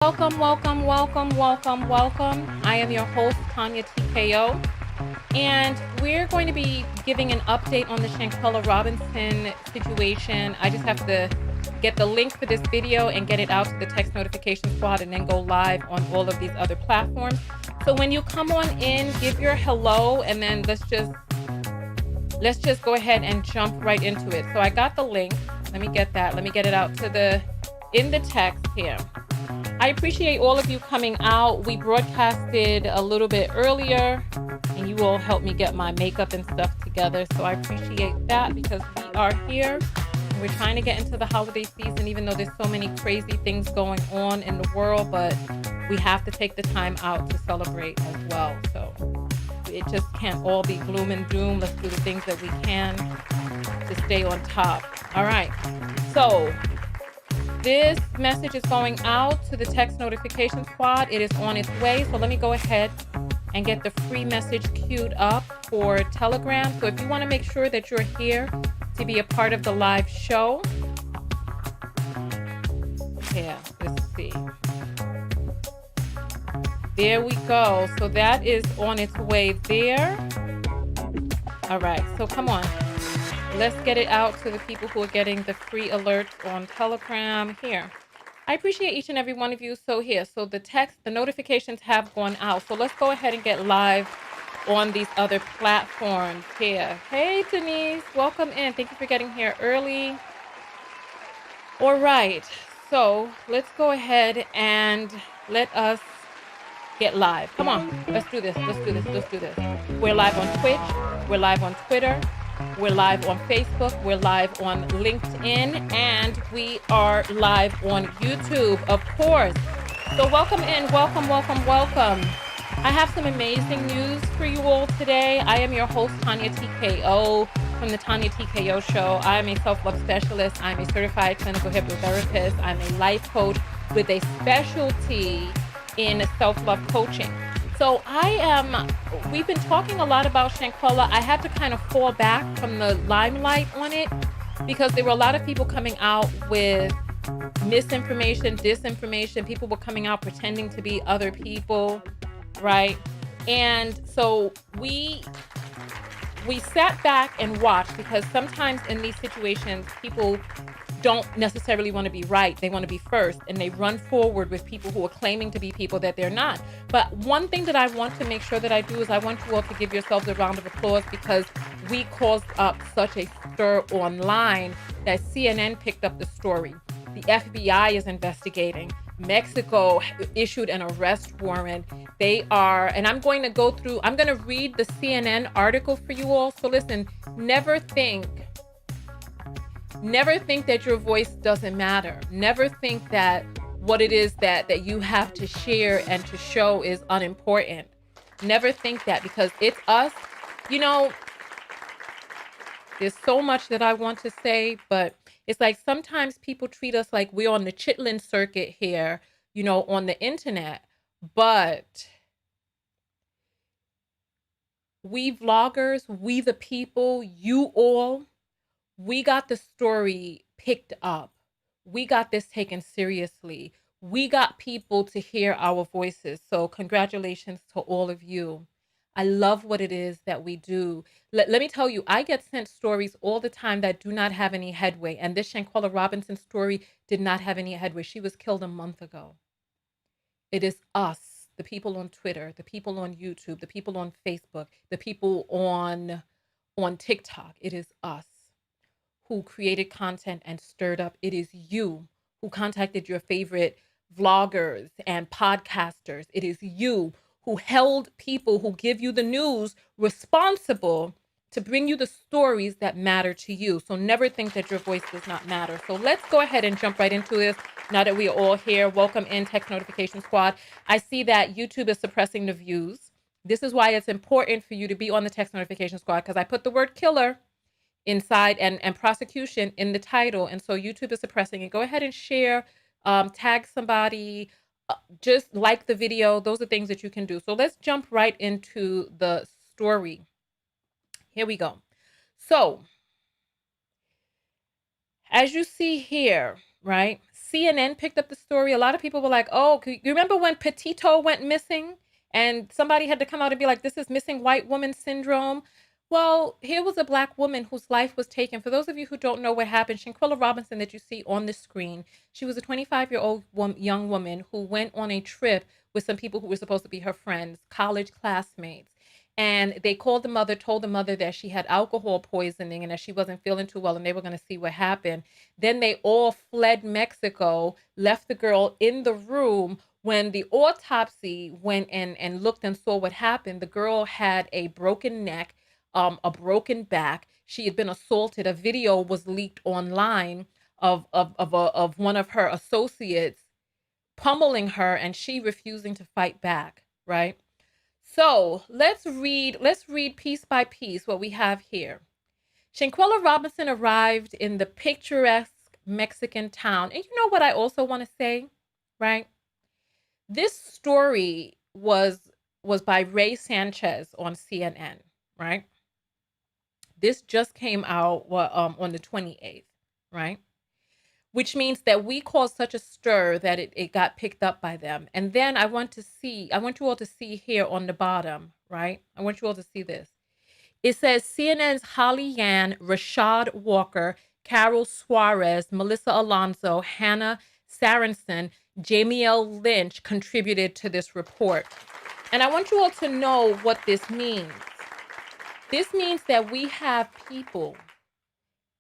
Welcome, welcome, welcome, welcome, welcome. I am your host, Tonya TKO, and we're going to be giving an update on the Shanquella Robinson situation. I just have to get the link for this video and get it out to the text notification squad and then go live on all of these other platforms. So when you come on in, give your hello, and then let's just go ahead and jump right into it. So I got the link. Let me get that. Let me get it out to in the text here. I appreciate all of you coming out. We broadcasted a little bit earlier, and you all helped me get my makeup and stuff together. So I appreciate that because we are here. And we're trying to get into the holiday season, even though there's so many crazy things going on in the world, but we have to take the time out to celebrate as well. So it just can't all be gloom and doom. Let's do the things that we can to stay on top. All right. So this message is going out to the text notification squad. It is on its way. So let me go ahead and get the free message queued up for Telegram. So if you want to make sure that you're here to be a part of the live show. Yeah, let's see. There we go. So that is on its way there. All right. So come on. Let's get it out to the people who are getting the free alerts on Telegram here. I appreciate each and every one of you. So the notifications have gone out. So let's go ahead and get live on these other platforms here. Hey, Denise, welcome in. Thank you for getting here early. All right. So let's go ahead and let us get live. Come on. Let's do this. We're live on Twitch. We're live on Twitter. We're live on Facebook, we're live on LinkedIn, and we are live on YouTube, of course. So welcome in, welcome. I have some amazing news for you all today. I am your host, Tonya TKO, from the Tonya TKO Show. I am a self-love specialist. I'm a certified clinical hypnotherapist. I'm a life coach with a specialty in self-love coaching. So we've been talking a lot about Shanquella. I had to kind of fall back from the limelight on it because there were a lot of people coming out with misinformation, disinformation. People were coming out pretending to be other people, right? And so we sat back and watched because sometimes in these situations, people don't necessarily want to be right. They want to be first, and they run forward with people who are claiming to be people that they're not. But one thing that I want to make sure that I do is I want you all to give yourselves a round of applause because we caused up such a stir online that CNN picked up the story. The FBI is investigating. Mexico issued an arrest warrant. And I'm going to read the CNN article for you all. So listen, never think that your voice doesn't matter. Never think that what it is that you have to share and to show is unimportant. Never think that because it's us. You know, there's so much that I want to say, but it's like sometimes people treat us like we're on the Chitlin circuit here, on the internet. But we vloggers, we the people, you all, we got the story picked up. We got this taken seriously. We got people to hear our voices. So congratulations to all of you. I love what it is that we do. Let me tell you, I get sent stories all the time that do not have any headway. And this Shanquella Robinson story did not have any headway. She was killed a month ago. It is us, the people on Twitter, the people on YouTube, the people on Facebook, the people on TikTok. It is us who created content and stirred up. It is you who contacted your favorite vloggers and podcasters. It is you who held people who give you the news responsible to bring you the stories that matter to you. So never think that your voice does not matter. So let's go ahead and jump right into this. Now that we are all here, welcome in Text Notification Squad. I see that YouTube is suppressing the views. This is why it's important for you to be on the Text Notification Squad because I put the word killer inside and prosecution in the title, and so YouTube is suppressing it. Go ahead and share, tag somebody, just like the video. Those are things that you can do. So let's jump right into the story. Here we go. So as you see here, right, CNN picked up the story. A lot of people were like, oh, you remember when Petito went missing and somebody had to come out and be like, this is missing white woman syndrome? Well, here was a Black woman whose life was taken. For those of you who don't know what happened, Shanquella Robinson that you see on the screen, she was a 25-year-old young woman who went on a trip with some people who were supposed to be her friends, college classmates. And they called the mother, told the mother that she had alcohol poisoning and that she wasn't feeling too well and they were going to see what happened. Then they all fled Mexico, left the girl in the room. When the autopsy went in and looked and saw what happened, the girl had a broken neck, a broken back. She had been assaulted. A video was leaked online of one of her associates pummeling her and she refusing to fight back, right? So let's read piece by piece what we have here. Shanquella Robinson arrived in the picturesque Mexican town. And you know what I also want to say, right? This story was by Ray Sanchez on CNN, right? This just came out on the 28th, right? Which means that we caused such a stir that it got picked up by them. And then I want you all to see here on the bottom, right? I want you all to see this. It says CNN's Holly Yan, Rashad Walker, Carol Suarez, Melissa Alonso, Hannah Sarenson, Jamiel Lynch contributed to this report. And I want you all to know what this means. This means that we have people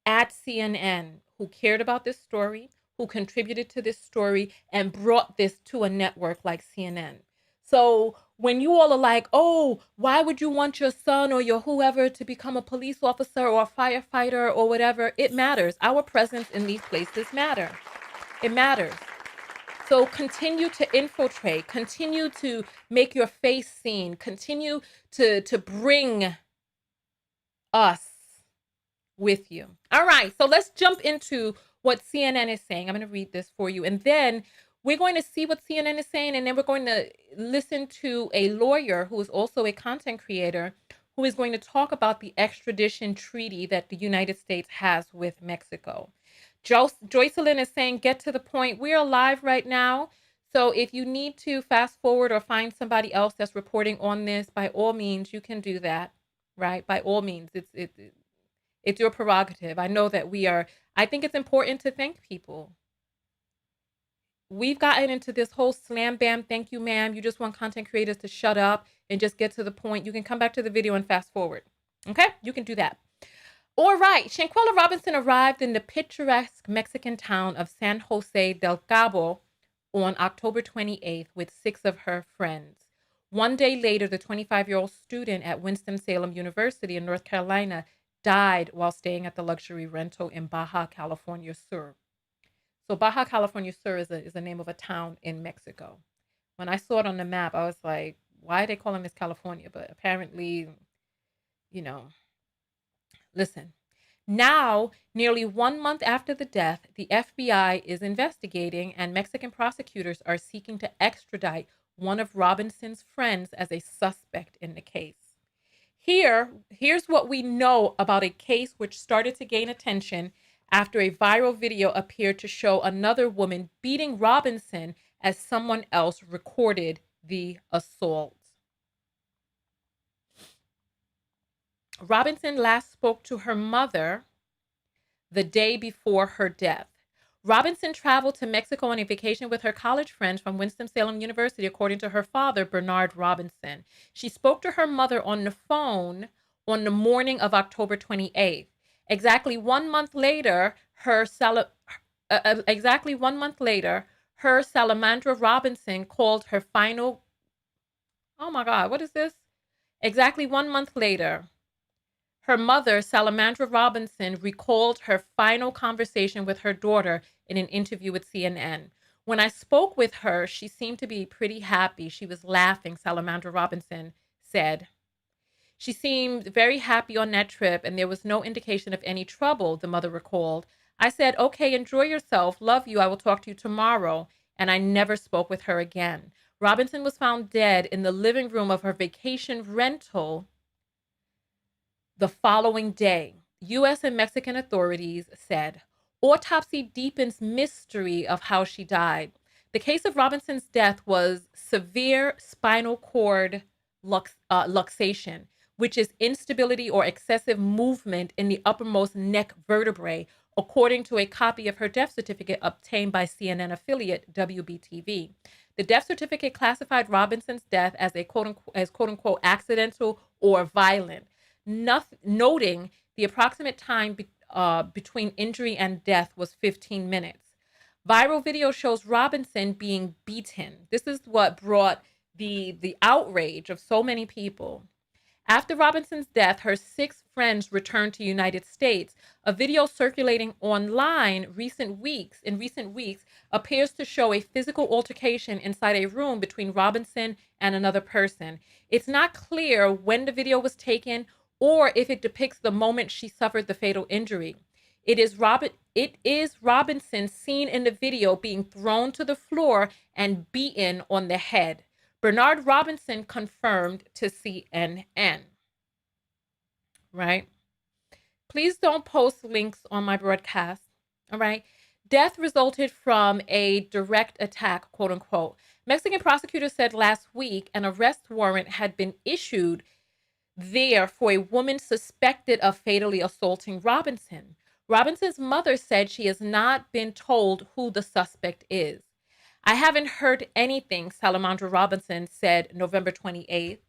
at CNN who cared about this story, who contributed to this story, and brought this to a network like CNN. So when you all are like, oh, why would you want your son or your whoever to become a police officer or a firefighter or whatever? It matters. Our presence in these places matter. It matters. So continue to infiltrate, continue to make your face seen, continue to bring us with you. All right, so let's jump into what CNN is saying. I'm going to read this for you. And then we're going to see what CNN is saying. And then we're going to listen to a lawyer who is also a content creator who is going to talk about the extradition treaty that the United States has with Mexico. Joycelyn is saying, get to the point. We're live right now. So if you need to fast forward or find somebody else that's reporting on this, by all means, you can do that, right? By all means, it's your prerogative. I know that I think it's important to thank people. We've gotten into this whole slam bam, thank you, ma'am. You just want content creators to shut up and just get to the point. You can come back to the video and fast forward. Okay? You can do that. All right. Shanquella Robinson arrived in the picturesque Mexican town of San Jose del Cabo on October 28th with 6 of her friends. One day later, the 25-year-old student at Winston-Salem University in North Carolina died while staying at the luxury rental in Baja California Sur. So Baja California Sur is the name of a town in Mexico. When I saw it on the map, I was like, why are they calling this California? But apparently, listen. Now, nearly 1 month after the death, the FBI is investigating and Mexican prosecutors are seeking to extradite one of Robinson's friends as a suspect in the case. Here's what we know about a case which started to gain attention after a viral video appeared to show another woman beating Robinson as someone else recorded the assault. Robinson last spoke to her mother the day before her death. Robinson traveled to Mexico on a vacation with her college friends from Winston-Salem University, according to her father, Bernard Robinson. She spoke to her mother on the phone on the morning of October 28th. Exactly 1 month later, her Salamandra Robinson called her final. Oh my God, what is this? Exactly 1 month later, her mother, Salamandra Robinson, recalled her final conversation with her daughter in an interview with CNN. When I spoke with her, she seemed to be pretty happy. She was laughing, Salamandra Robinson said. She seemed very happy on that trip, and there was no indication of any trouble, the mother recalled. I said, okay, enjoy yourself. Love you. I will talk to you tomorrow. And I never spoke with her again. Robinson was found dead in the living room of her vacation rental the following day. U.S. and Mexican authorities said Autopsy deepens mystery of how she died. The case of Robinson's death was severe spinal cord luxation, which is instability or excessive movement in the uppermost neck vertebrae, according to a copy of her death certificate obtained by CNN affiliate WBTV. The death certificate classified Robinson's death as a quote unquote accidental or violent, noting the approximate time between injury and death was 15 minutes. Viral video shows Robinson being beaten. This is what brought the outrage of so many people. After Robinson's death, her 6 friends returned to the United States. A video circulating online in recent weeks appears to show a physical altercation inside a room between Robinson and another person. It's not clear when the video was taken or if it depicts the moment she suffered the fatal injury. It is Robinson seen in the video being thrown to the floor and beaten on the head. Bernard Robinson confirmed to CNN. Right? Please don't post links on my broadcast. All right? Death resulted from a direct attack, quote unquote. Mexican prosecutors said last week an arrest warrant had been issued there for a woman suspected of fatally assaulting Robinson. Robinson's mother said she has not been told who the suspect is. I haven't heard anything, Salamandra Robinson said November 28th.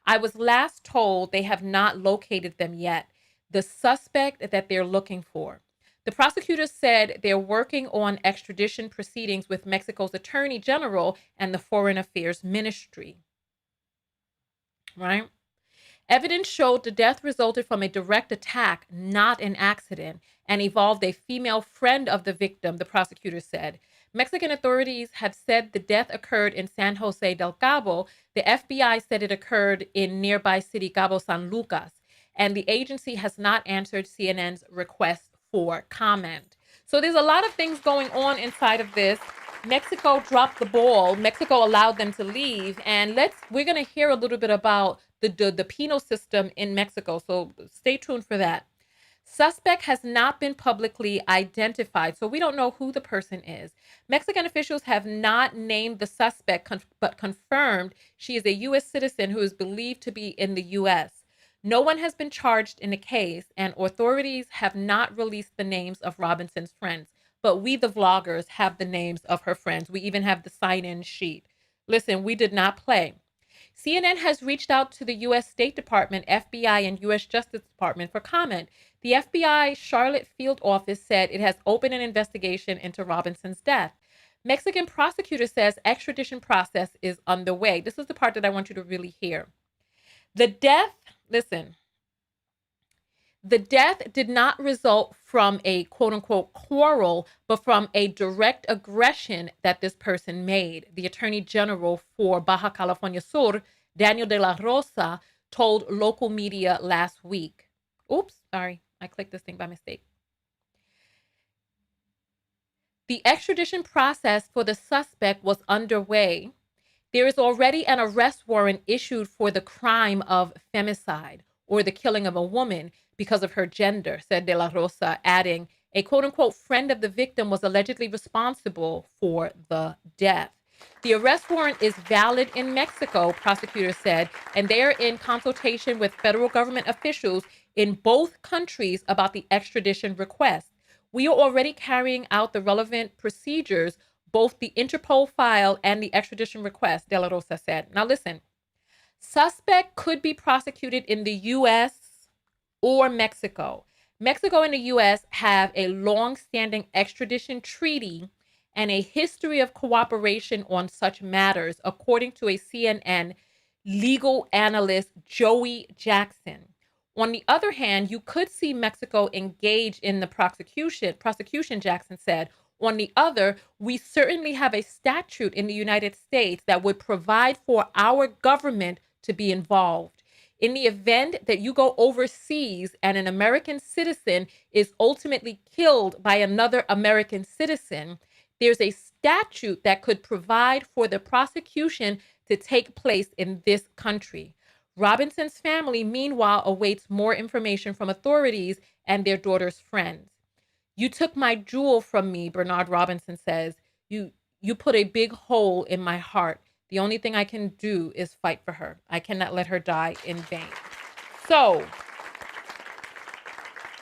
I was last told they have not located them yet, the suspect that they're looking for. The prosecutors said they're working on extradition proceedings with Mexico's Attorney General and the Foreign Affairs Ministry. Right? Evidence showed the death resulted from a direct attack, not an accident, and involved a female friend of the victim, the prosecutor said. Mexican authorities have said the death occurred in San Jose del Cabo. The FBI said it occurred in nearby city Cabo San Lucas, and the agency has not answered CNN's request for comment. So there's a lot of things going on inside of this. Mexico dropped the ball. Mexico allowed them to leave, and we're going to hear a little bit about the penal system in Mexico. So stay tuned for that. Suspect has not been publicly identified, so we don't know who the person is. Mexican officials have not named the suspect, but confirmed she is a U.S. citizen who is believed to be in the U.S. No one has been charged in the case, and authorities have not released the names of Robinson's friends. But we, the vloggers, have the names of her friends. We even have the sign-in sheet. Listen, we did not play. CNN has reached out to the U.S. State Department, FBI, and U.S. Justice Department for comment. The FBI Charlotte Field Office said it has opened an investigation into Robinson's death. Mexican prosecutor says extradition process is underway. This is the part that I want you to really hear. The death did not result from a quote-unquote quarrel, but from a direct aggression that this person made. The Attorney General for Baja California Sur, Daniel de la Rosa, told local media last week. Oops, sorry, I clicked this thing by mistake. The extradition process for the suspect was underway. There is already an arrest warrant issued for the crime of femicide, or the killing of a woman because of her gender, said De La Rosa, adding, a quote-unquote friend of the victim was allegedly responsible for the death. The arrest warrant is valid in Mexico, prosecutors said, and they are in consultation with federal government officials in both countries about the extradition request. We are already carrying out the relevant procedures, both the Interpol file and the extradition request, De La Rosa said. Now listen, suspect could be prosecuted in the U.S. or Mexico. Mexico and the U.S. have a long-standing extradition treaty and a history of cooperation on such matters, according to a CNN legal analyst, Joey Jackson. On the other hand, you could see Mexico engage in the prosecution, Jackson said. On the other, we certainly have a statute in the United States that would provide for our government to be involved. In the event that you go overseas and an American citizen is ultimately killed by another American citizen, there's a statute that could provide for the prosecution to take place in this country. Robinson's family, meanwhile, awaits more information from authorities and their daughter's friends. You took my jewel from me, Bernard Robinson says. You put a big hole in my heart. The only thing I can do is fight for her. I cannot let her die in vain. So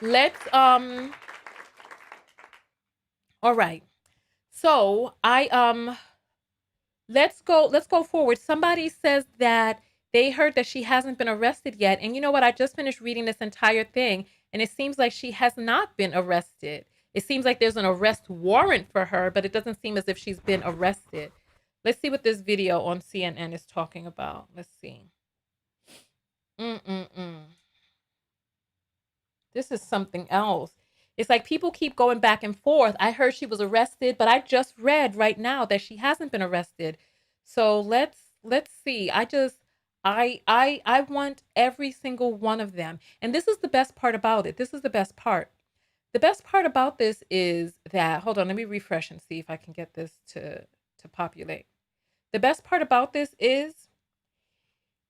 let's all right. So let's go forward. Somebody says that they heard that she hasn't been arrested yet. And you know what? I just finished reading this entire thing, and it seems like she has not been arrested. It seems like there's an arrest warrant for her, but it doesn't seem as if she's been arrested. Let's see what this video on CNN is talking about. Let's see. This is something else. It's like people keep going back and forth. I heard she was arrested, but I just read right now that she hasn't been arrested. So let's see. I want every single one of them. And this is the best part about it. This is the best part. The best part about this is that, hold on, let me refresh and see if I can get this to populate. The best part about this is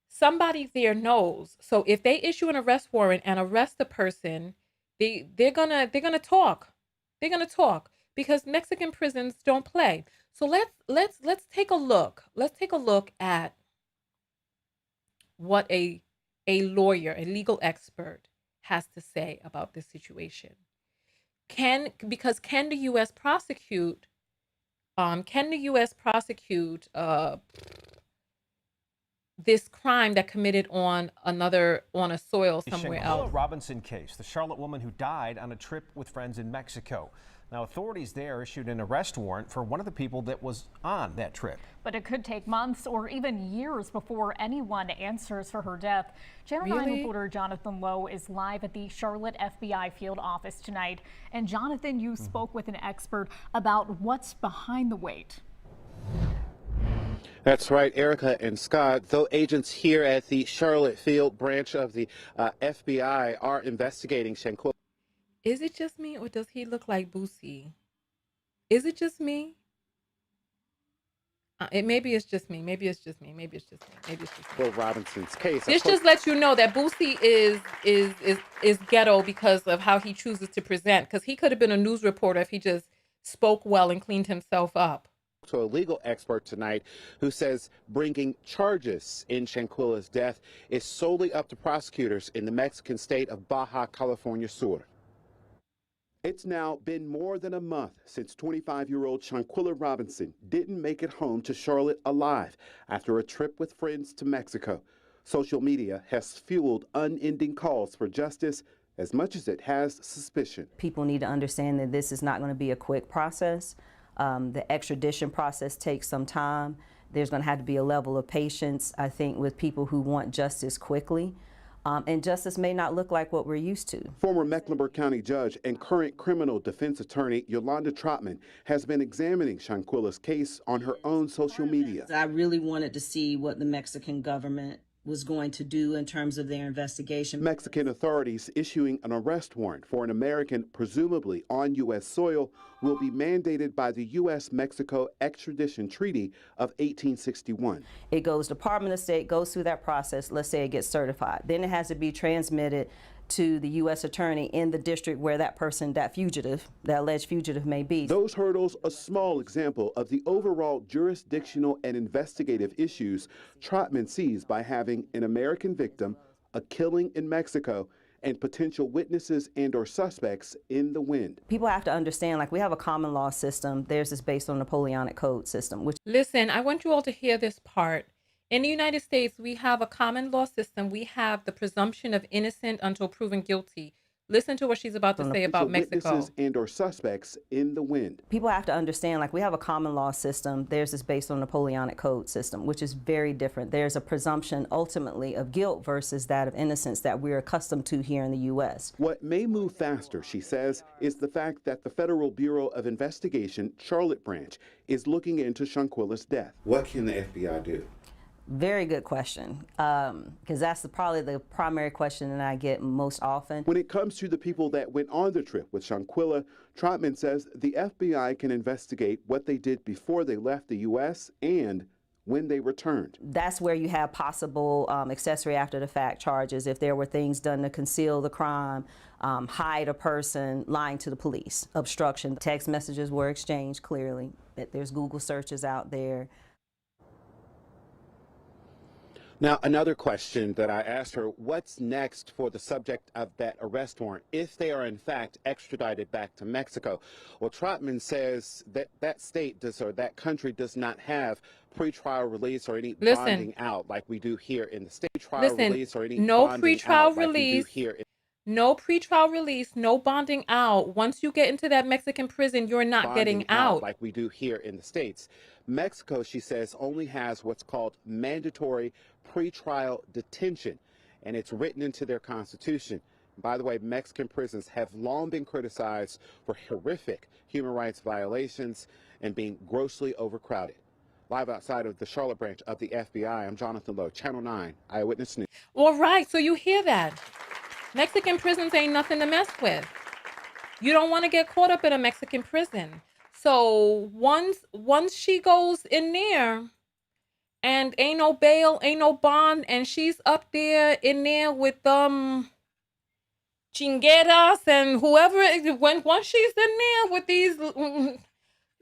somebody there knows. So if they issue an arrest warrant and arrest the person, they're gonna talk. They're gonna talk because Mexican prisons don't play. So let's take a look. Let's take a look at what a lawyer, a legal expert has to say about this situation. Can the US prosecute this crime that committed on a soil somewhere else? The Robinson case, the Charlotte woman who died on a trip with friends in Mexico. Now, authorities there issued an arrest warrant for one of the people that was on that trip. But it could take months or even years before anyone answers for her death. Channel 9 reporter Jonathan Lowe is live at the Charlotte FBI field office tonight. And Jonathan, you spoke with an expert about what's behind the wait. That's right, Erica and Scott. Though agents here at the Charlotte field branch of the FBI are investigating Shanquella. Is it just me, or does he look like Boosie? Is it just me? Maybe it's just me. Maybe it's just me. Maybe it's just me. Maybe it's just me. Will Robinson's case. This just lets you know that Boosie is ghetto because of how he chooses to present. Because he could have been a news reporter if he just spoke well and cleaned himself up. To a legal expert tonight who says bringing charges in Shanquella's death is solely up to prosecutors in the Mexican state of Baja California Sur. It's now been more than a month since 25-year-old Shanquella Robinson didn't make it home to Charlotte alive after a trip with friends to Mexico. Social media has fueled unending calls for justice as much as it has suspicion. People need to understand that this is not going to be a quick process. The extradition process takes some time. There's going to have to be a level of patience, I think, with people who want justice quickly. And justice may not look like what we're used to. Former Mecklenburg County judge and current criminal defense attorney Yolanda Trotman has been examining Shanquella's case on her own social media. I really wanted to see what the Mexican government was going to do in terms of their investigation. Mexican authorities issuing an arrest warrant for an American presumably on U.S. soil will be mandated by the U.S.-Mexico Extradition Treaty of 1861. It goes Department of State, goes through that process, let's say it gets certified. Then it has to be transmitted to the U.S. attorney in the district where that person, that alleged fugitive may be. Those hurdles, a small example of the overall jurisdictional and investigative issues Trotman sees by having an American victim, a killing in Mexico, and potential witnesses and or suspects in the wind. People have to understand, like, we have a common law system. Theirs is based on the Napoleonic Code system. Listen, I want you all to hear this part. In the United States, we have a common law system. We have the presumption of innocent until proven guilty. Listen to what she's about to say about Mexico. Witnesses and or suspects in the wind. People have to understand, like, we have a common law system. Theirs is based on the Napoleonic Code system, which is very different. There's a presumption ultimately of guilt versus that of innocence that we're accustomed to here in the U.S. What may move faster, she says, is the fact that the Federal Bureau of Investigation, Charlotte branch, is looking into Shanquella's death. What can the FBI do? Very good question, because that's probably the primary question that I get most often. When it comes to the people that went on the trip with Shanquella, Trotman says the FBI can investigate what they did before they left the U.S. and when they returned. That's where you have possible accessory after the fact charges if there were things done to conceal the crime, hide a person, lying to the police, obstruction. Text messages were exchanged clearly. There's Google searches out there. Now, another question that I asked her, what's next for the subject of that arrest warrant if they are in fact extradited back to Mexico? Well, Trotman says that that state does, or that country does not have pretrial release or any bonding out like we do here in the state. Release or any no bonding pretrial out like we do release. here in No pretrial release, no bonding out. Once you get into that Mexican prison, you're not getting out. Like we do here in the States. Mexico, she says, only has what's called mandatory pretrial detention, and it's written into their constitution. By the way, Mexican prisons have long been criticized for horrific human rights violations and being grossly overcrowded. Live outside of the Charlotte branch of the FBI, I'm Jonathan Lowe, Channel 9 Eyewitness News. All right, so you hear that. Mexican prisons ain't nothing to mess with. You don't want to get caught up in a Mexican prison. So once she goes in there and ain't no bail, ain't no bond, and she's up there in there with chingueras and whoever, once she's in there with these,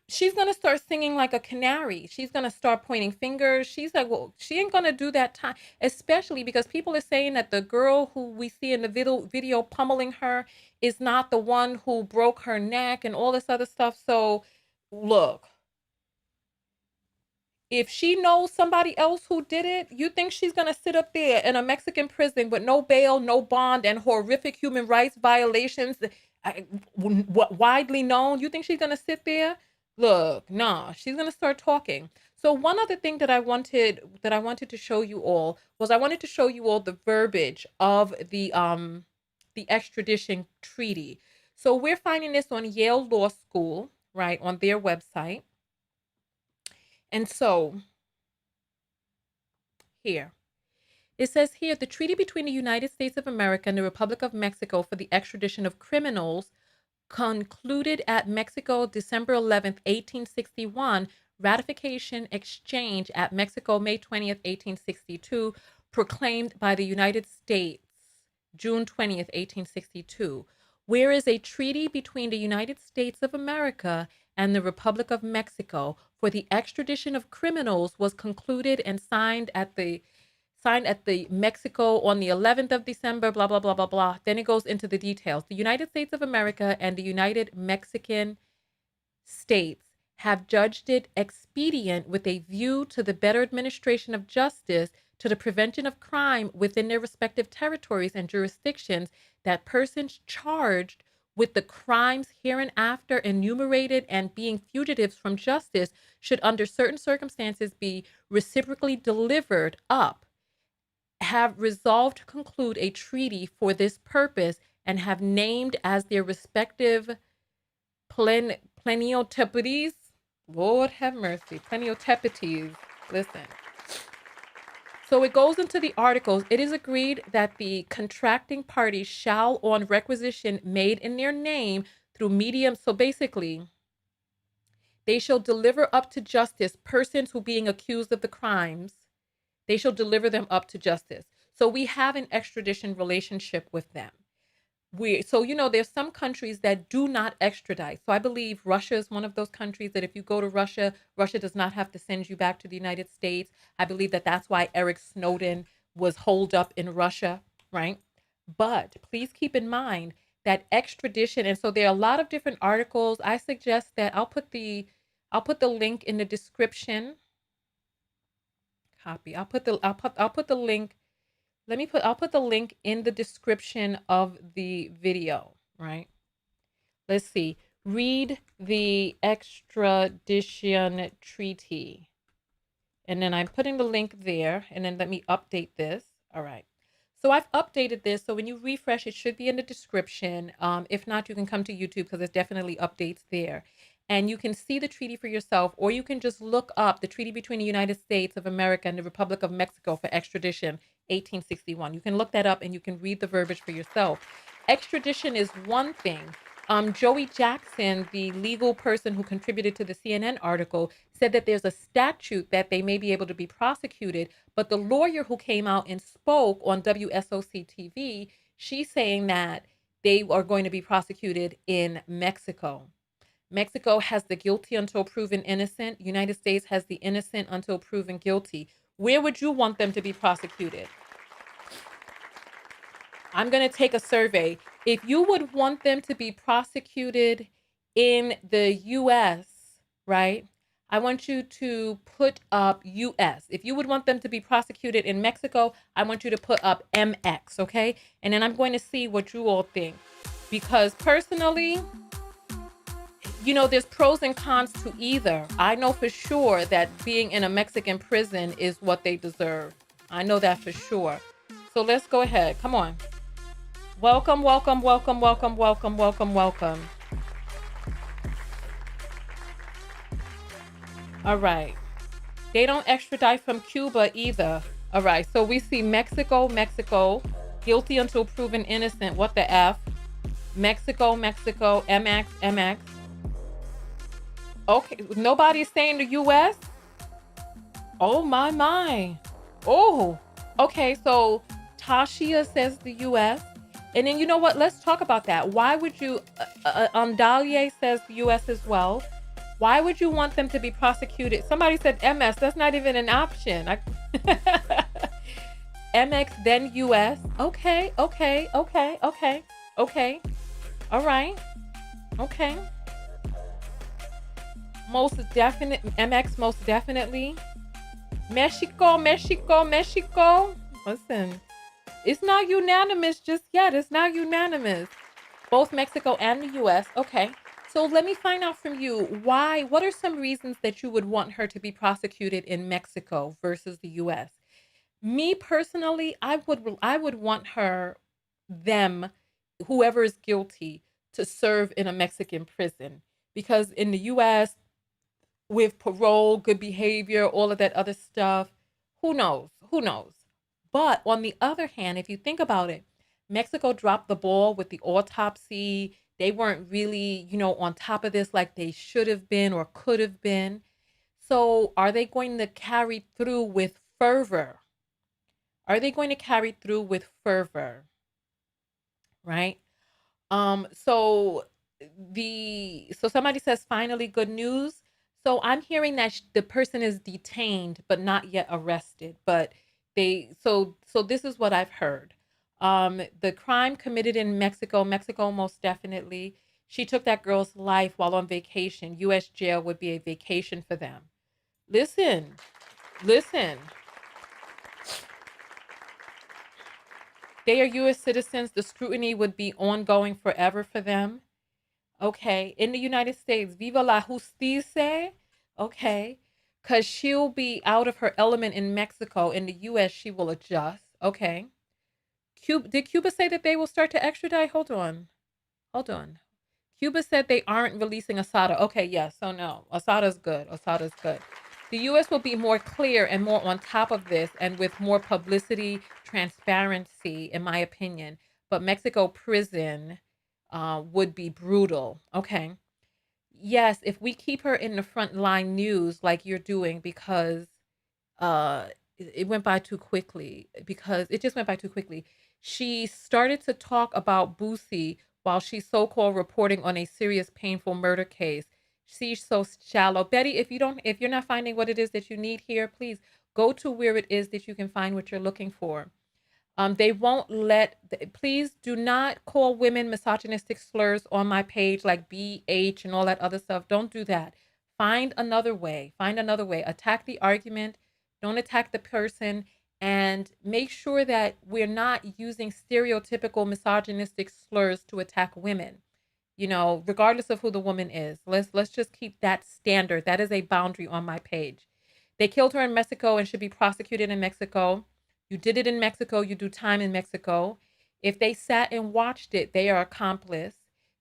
she's going to start singing like a canary. She's going to start pointing fingers. She's like, well, she ain't going to do that time, especially because people are saying that the girl who we see in the video pummeling her is not the one who broke her neck and all this other stuff. So look, if she knows somebody else who did it, you think she's going to sit up there in a Mexican prison with no bail, no bond, and horrific human rights violations widely known? You think she's going to sit there? Look, nah, she's going to start talking. So one other thing that I wanted to show you all was I wanted to show you all the verbiage of the extradition treaty. So we're finding this on Yale Law School, right, on their website. And so here, it says here, the treaty between the United States of America and the Republic of Mexico for the extradition of criminals concluded at Mexico December 11th, 1861, ratification exchange at Mexico May 20th, 1862, proclaimed by the United States June 20th, 1862. Whereas a treaty between the United States of America and the Republic of Mexico for the extradition of criminals was concluded and signed at the Mexico on the 11th of December, blah, blah, blah, blah, blah. Then it goes into the details. The United States of America and the United Mexican States have judged it expedient with a view to the better administration of justice, to the prevention of crime within their respective territories and jurisdictions, that persons charged with the crimes hereinafter enumerated and being fugitives from justice should under certain circumstances be reciprocally delivered up, have resolved to conclude a treaty for this purpose, and have named as their respective pleniotepities. Lord have mercy, pleniotepities. Listen. So it goes into the articles. It is agreed that the contracting parties shall, on requisition made in their name through medium. So basically, they shall deliver up to justice persons who being accused of the crimes. They shall deliver them up to justice. So we have an extradition relationship with them. So, you know, there's some countries that do not extradite. So I believe Russia is one of those countries that if you go to Russia, Russia does not have to send you back to the United States. I believe that that's why Eric Snowden was holed up in Russia, right? But please keep in mind that extradition, and so there are a lot of different articles. I suggest that I'll put the link in the description. Copy. I'll put the link. I'll put the link in the description of the video, right? Let's see. Read the extradition treaty. And then I'm putting the link there, and then let me update this. All right. So I've updated this. So when you refresh, it should be in the description. If not, you can come to YouTube because there's definitely updates there. And you can see the treaty for yourself, or you can just look up the treaty between the United States of America and the Republic of Mexico for extradition, 1861. You can look that up and you can read the verbiage for yourself. Extradition is one thing. Joey Jackson, the legal person who contributed to the CNN article, said that there's a statute that they may be able to be prosecuted. But the lawyer who came out and spoke on WSOC TV, she's saying that they are going to be prosecuted in Mexico. Mexico has the guilty until proven innocent. United States has the innocent until proven guilty. Where would you want them to be prosecuted? I'm going to take a survey. If you would want them to be prosecuted in the US, right? I want you to put up US. If you would want them to be prosecuted in Mexico, I want you to put up MX, okay? And then I'm going to see what you all think. Because personally, you know, there's pros and cons to either. I know for sure that being in a Mexican prison is what they deserve. I know that for sure. So let's go ahead. Come on. Welcome, welcome, welcome, welcome, welcome, welcome, welcome. All right. They don't extradite from Cuba either. All right. So we see Mexico, guilty until proven innocent. What the F? Mexico, MX, MX. Okay. Nobody's saying the US? Oh, my. Oh, okay. So Tashia says the US. And then you know what? Let's talk about that. Why would you, Dahlia says the US as well. Why would you want them to be prosecuted? Somebody said MS. That's not even an option. MX, then US. Okay. All right. Okay. Most definite, MX most definitely. Mexico. Listen. It's not unanimous just yet. It's not unanimous. Both Mexico and the US. Okay. So let me find out from you what are some reasons that you would want her to be prosecuted in Mexico versus the US? Me personally, I would want whoever is guilty, to serve in a Mexican prison, because in the US, with parole, good behavior, all of that other stuff, who knows? But on the other hand, if you think about it, Mexico dropped the ball with the autopsy. They weren't really, on top of this like they should have been or could have been. So are they going to carry through with fervor? Right? So somebody says, finally, good news. So I'm hearing that the person is detained but not yet arrested. But so this is what I've heard. The crime committed in Mexico most definitely. She took that girl's life while on vacation. U.S. jail would be a vacation for them. Listen. They are U.S. citizens. The scrutiny would be ongoing forever for them. Okay. In the United States, viva la justicia. Okay. Because she'll be out of her element in Mexico. In the U.S., she will adjust. Okay. Did Cuba say that they will start to extradite? Hold on. Cuba said they aren't releasing Asada. Okay, yes. So no. Asada's good. The U.S. will be more clear and more on top of this and with more publicity, transparency, in my opinion. But Mexico prison would be brutal. Okay. Yes, if we keep her in the front line news like you're doing, because it went by too quickly, She started to talk about Boosie while she's so-called reporting on a serious, painful murder case. She's so shallow. Betty, if you're not finding what it is that you need here, please go to where it is that you can find what you're looking for. They won't please do not call women misogynistic slurs on my page like BH and all that other stuff. Don't do that. Find another way. Attack the argument. Don't attack the person. And make sure that we're not using stereotypical misogynistic slurs to attack women, regardless of who the woman is. Let's just keep that standard. That is a boundary on my page. They killed her in Mexico and should be prosecuted in Mexico. You did it in Mexico. You do time in Mexico. If they sat and watched it, they are accomplice.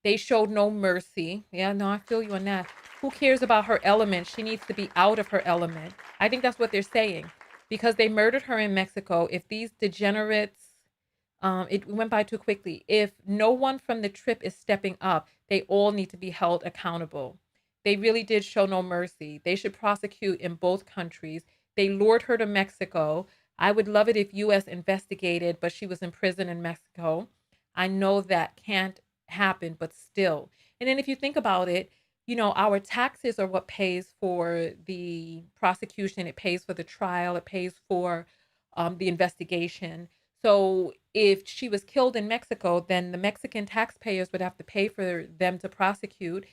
They showed no mercy. Yeah, no, I feel you on that. Who cares about her element? She needs to be out of her element. I think that's what they're saying. Because they murdered her in Mexico. If these degenerates It went by too quickly. If no one from the trip is stepping up, they all need to be held accountable. They really did show no mercy. They should prosecute in both countries. They lured her to Mexico. I would love it if U.S. investigated, but she was in prison in Mexico. I know that can't happen, but still. And then if you think about it, you know, our taxes are what pays for the prosecution. It pays for the trial. It pays for the investigation. So if she was killed in Mexico, then the Mexican taxpayers would have to pay for them to prosecute.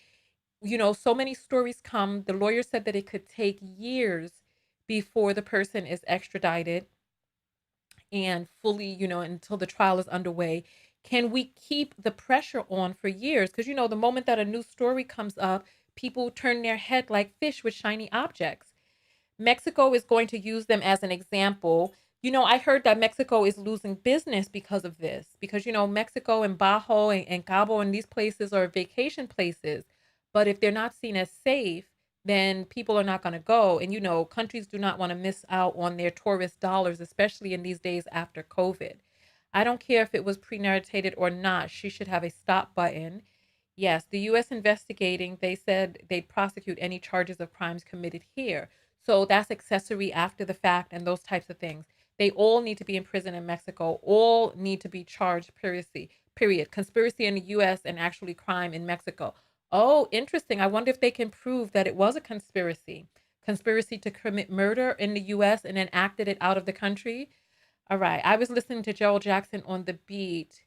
You know, so many stories come. The lawyer said that it could take years before the person is extradited and fully, you know, until the trial is underway. Can we keep the pressure on for years? Because, you know, the moment that a new story comes up, people turn their head like fish with shiny objects. Mexico is going to use them as an example. You know, I heard that Mexico is losing business because of this, because, you know, Mexico and Bajo and Cabo and these places are vacation places. But if they're not seen as safe, then people are not going to go. And, you know, countries do not want to miss out on their tourist dollars, especially in these days after COVID. I don't care if it was premeditated or not. She should have a stop button. Yes, the U.S. investigating, they said they'd prosecute any charges of crimes committed here. So that's accessory after the fact and those types of things. They all need to be in prison in Mexico. All need to be charged, period. Conspiracy in the U.S. and actually crime in Mexico. Oh, interesting. I wonder if they can prove that it was a conspiracy. Conspiracy to commit murder in the U.S. and then acted it out of the country. All right. I was listening to Gerald Jackson on The Beat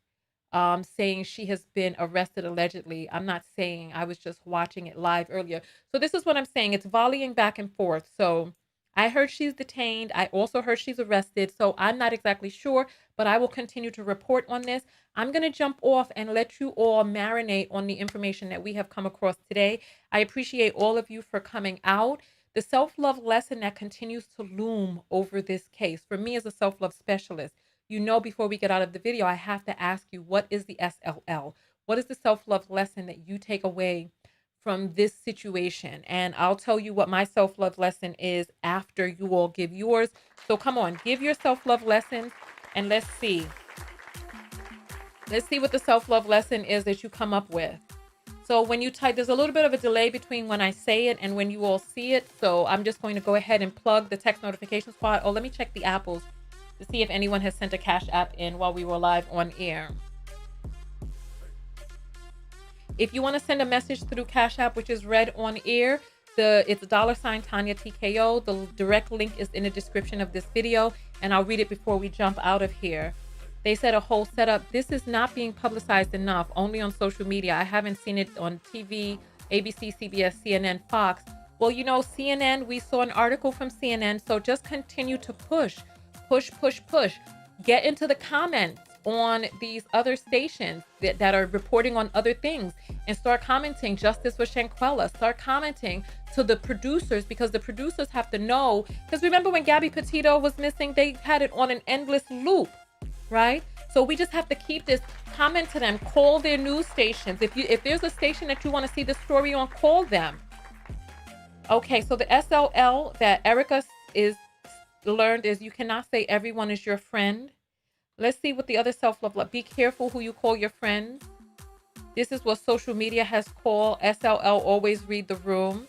saying she has been arrested allegedly. I'm not saying, I was just watching it live earlier. So this is what I'm saying. It's volleying back and forth. So I heard she's detained. I also heard she's arrested. So I'm not exactly sure, but I will continue to report on this. I'm going to jump off and let you all marinate on the information that we have come across today. I appreciate all of you for coming out. The self-love lesson that continues to loom over this case, for me as a self-love specialist, you know, before we get out of the video, I have to ask you, what is the SLL? What is the self-love lesson that you take away from this situation? And I'll tell you what my self-love lesson is after you all give yours. So come on, give your self-love lessons and let's see. Let's see what the self-love lesson is that you come up with. So when you type, there's a little bit of a delay between when I say it and when you all see it. So I'm just going to go ahead and plug the text notification squad. Oh, let me check the apples to see if anyone has sent a Cash App in while we were live on air. If you want to send a message through Cash App, which is read on air, it's $Tonya TKO. The direct link is in the description of this video, and I'll read it before we jump out of here. They said a whole setup. This is not being publicized enough, only on social media. I haven't seen it on TV, ABC, CBS, CNN, Fox. Well, you know, CNN, we saw an article from CNN, so just continue to push. Get into the comments on these other stations that are reporting on other things and start commenting justice for Shanquella. Start commenting to the producers, because the producers have to know. Because remember when Gabby Petito was missing, they had it on an endless loop, right? So we just have to keep this. Comment to them, call their news stations. If there's a station that you want to see the story on, call them. Okay, so the SLL that Erica is learned is you cannot say everyone is your friend. Let's see what the other self-love. Be careful who you call your friends. This is what social media has called SLL. Always read the room.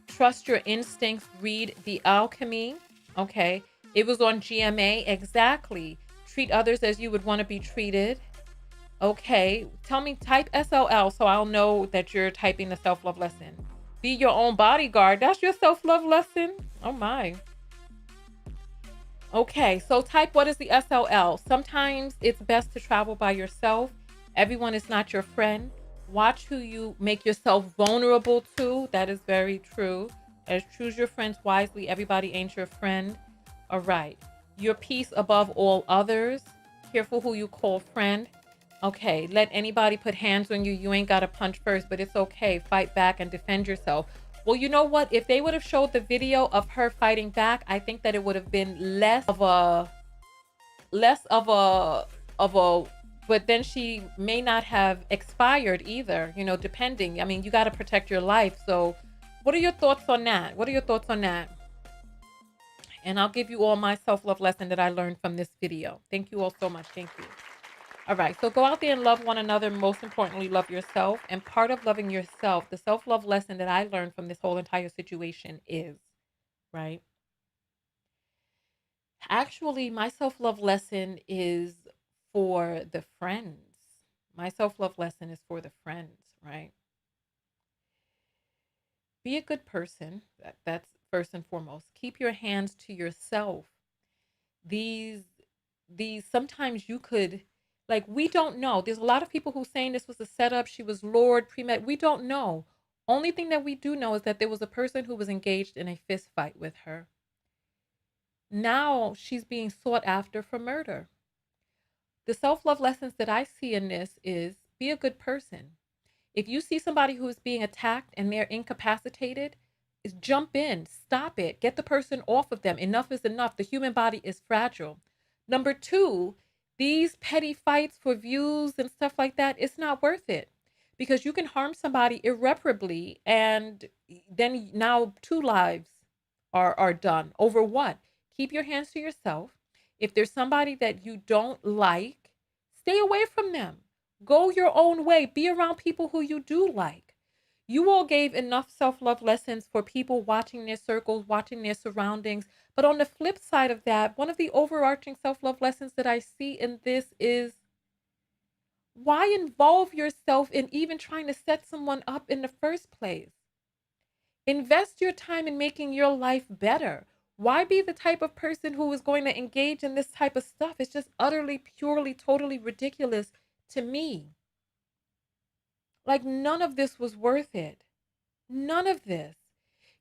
Trust your instincts. Read The Alchemy. Okay. It was on GMA. Exactly. Treat others as you would want to be treated. Okay. Tell me, type SLL so I'll know that you're typing the self-love lesson. Be your own bodyguard. That's your self-love lesson. Oh my. Okay, so type what is the SLL. Sometimes it's best to travel by yourself. Everyone is not your friend. Watch who you make yourself vulnerable to. That is very true. As choose your friends wisely. Everybody ain't your friend. All right. Your peace above all others. Careful who you call friend. Okay, let anybody put hands on you. You ain't got to punch first, but it's okay. Fight back and defend yourself. Well, you know what? If they would have showed the video of her fighting back, I think that it would have been less of a, but then she may not have expired either, you know, depending. I mean, you got to protect your life. So what are your thoughts on that? What are your thoughts on that? And I'll give you all my self-love lesson that I learned from this video. Thank you all so much. Thank you. All right, so go out there and love one another. Most importantly, love yourself. And part of loving yourself, the self-love lesson that I learned from this whole entire situation is, right? Actually, my self-love lesson is for the friends. My self-love lesson is for the friends, right? Be a good person. That's first and foremost. Keep your hands to yourself. These sometimes you could, like, we don't know. There's a lot of people who saying this was a setup. She was lured, pre-med. We don't know. Only thing that we do know is that there was a person who was engaged in a fist fight with her. Now she's being sought after for murder. The self-love lessons that I see in this is be a good person. If you see somebody who is being attacked and they're incapacitated, is jump in, stop it, get the person off of them. Enough is enough. The human body is fragile. Number two, these petty fights for views and stuff like that, it's not worth it, because you can harm somebody irreparably, and then now two lives are done over what? Keep your hands to yourself. If there's somebody that you don't like, stay away from them. Go your own way. Be around people who you do like. You all gave enough self-love lessons for people watching their circles, watching their surroundings. But on the flip side of that, one of the overarching self-love lessons that I see in this is, why involve yourself in even trying to set someone up in the first place? Invest your time in making your life better. Why be the type of person who is going to engage in this type of stuff? It's just utterly, purely, totally ridiculous to me. Like, none of this was worth it. None of this.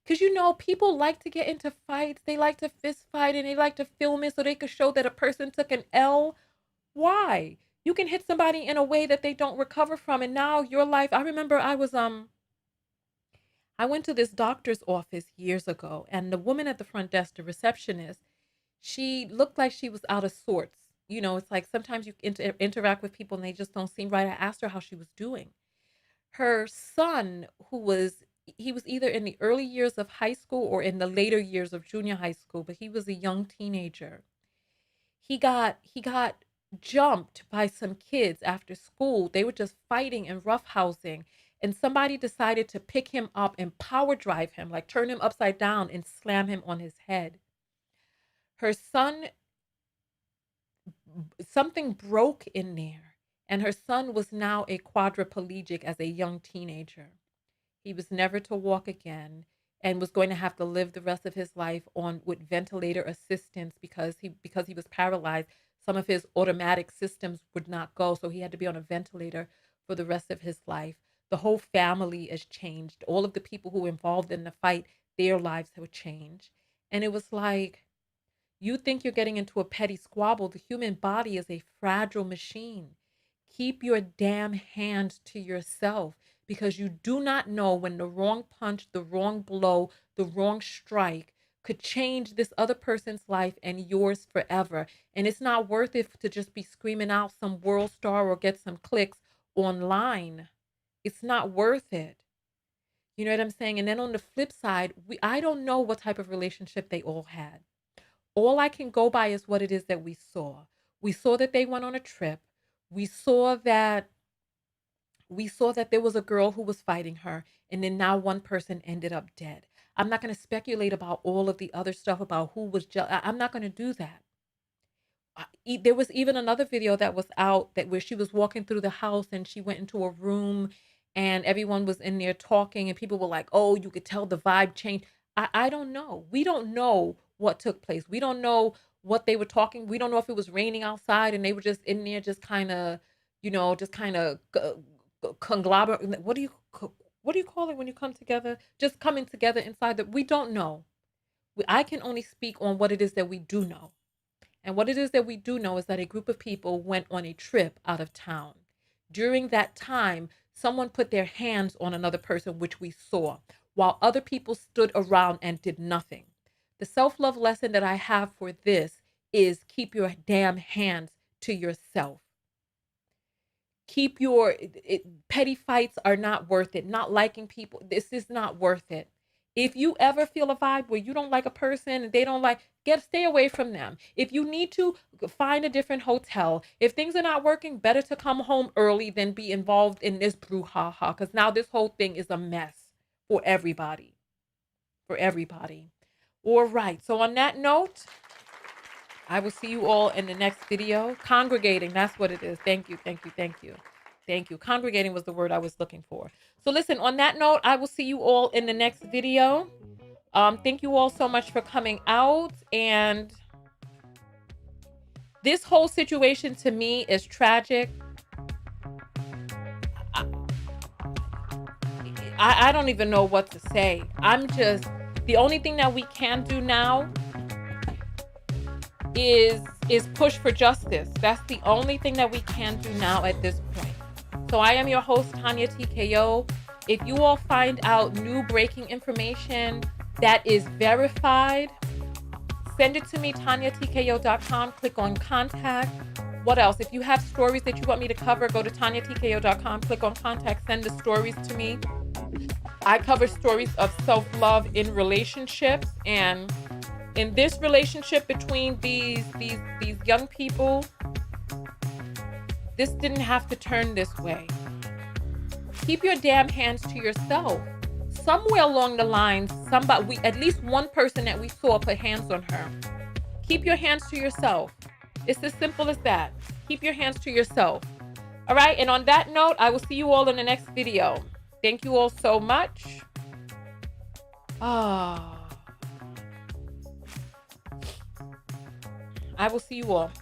Because, you know, people like to get into fights. They like to fist fight, and they like to film it so they could show that a person took an L. Why? You can hit somebody in a way that they don't recover from. And now your life, I remember I went to this doctor's office years ago, and the woman at the front desk, the receptionist, she looked like she was out of sorts. You know, it's like sometimes you interact with people and they just don't seem right. I asked her how she was doing. Her son, he was either in the early years of high school or in the later years of junior high school, but he was a young teenager. He got jumped by some kids after school. They were just fighting and roughhousing, and somebody decided to pick him up and power drive him, like turn him upside down and slam him on his head. Her son, something broke in there, and her son was now a quadriplegic as a young teenager. He was never to walk again and was going to have to live the rest of his life on with ventilator assistance because he was paralyzed. Some of his automatic systems would not go, so he had to be on a ventilator for the rest of his life. The whole family has changed. All of the people who were involved in the fight, their lives have changed. And it was like, you think you're getting into a petty squabble. The human body is a fragile machine. Keep your damn hands to yourself, because you do not know when the wrong punch, the wrong blow, the wrong strike could change this other person's life and yours forever. And it's not worth it to just be screaming out some world star or get some clicks online. It's not worth it. You know what I'm saying? And then on the flip side, I don't know what type of relationship they all had. All I can go by is what it is that we saw. We saw that they went on a trip. We saw that there was a girl who was fighting her, and then now one person ended up dead. I'm not going to speculate about all of the other stuff about who was I'm not going to do that. There was even another video that was out where she was walking through the house and she went into a room and everyone was in there talking and people were like, oh, you could tell the vibe changed. I don't know. We don't know what took place. We don't know what they were talking. We don't know if it was raining outside and they were just in there just kind of, conglomerate. What do you call it when you come together? Just coming together inside we don't know. I can only speak on what it is that we do know. And what it is that we do know is that a group of people went on a trip out of town. During that time, someone put their hands on another person, which we saw, while other people stood around and did nothing. The self-love lesson that I have for this is keep your damn hands to yourself. Keep petty fights are not worth it. Not liking people, this is not worth it. If you ever feel a vibe where you don't like a person and they don't like, stay away from them. If you need to, find a different hotel. If things are not working, better to come home early than be involved in this brouhaha, because now this whole thing is a mess for everybody. For everybody. All right. So on that note, I will see you all in the next video. Congregating, that's what it is. Thank you, thank you, thank you. Thank you. Congregating was the word I was looking for. So listen, on that note, I will see you all in the next video. Thank you all so much for coming out. And this whole situation to me is tragic. I don't even know what to say. The only thing that we can do now is push for justice. That's the only thing that we can do now at this point. So I am your host, Tonya TKO. If you all find out new breaking information that is verified, send it to me, TonyaTKO.com. Click on contact. What else? If you have stories that you want me to cover, go to TonyaTKO.com. Click on contact. Send the stories to me. I cover stories of self-love in relationships, and in this relationship between these young people, this didn't have to turn this way. Keep your damn hands to yourself. Somewhere along the line, at least one person that we saw put hands on her. Keep your hands to yourself. It's as simple as that. Keep your hands to yourself. All right, and on that note, I will see you all in the next video. Thank you all so much. I will see you all.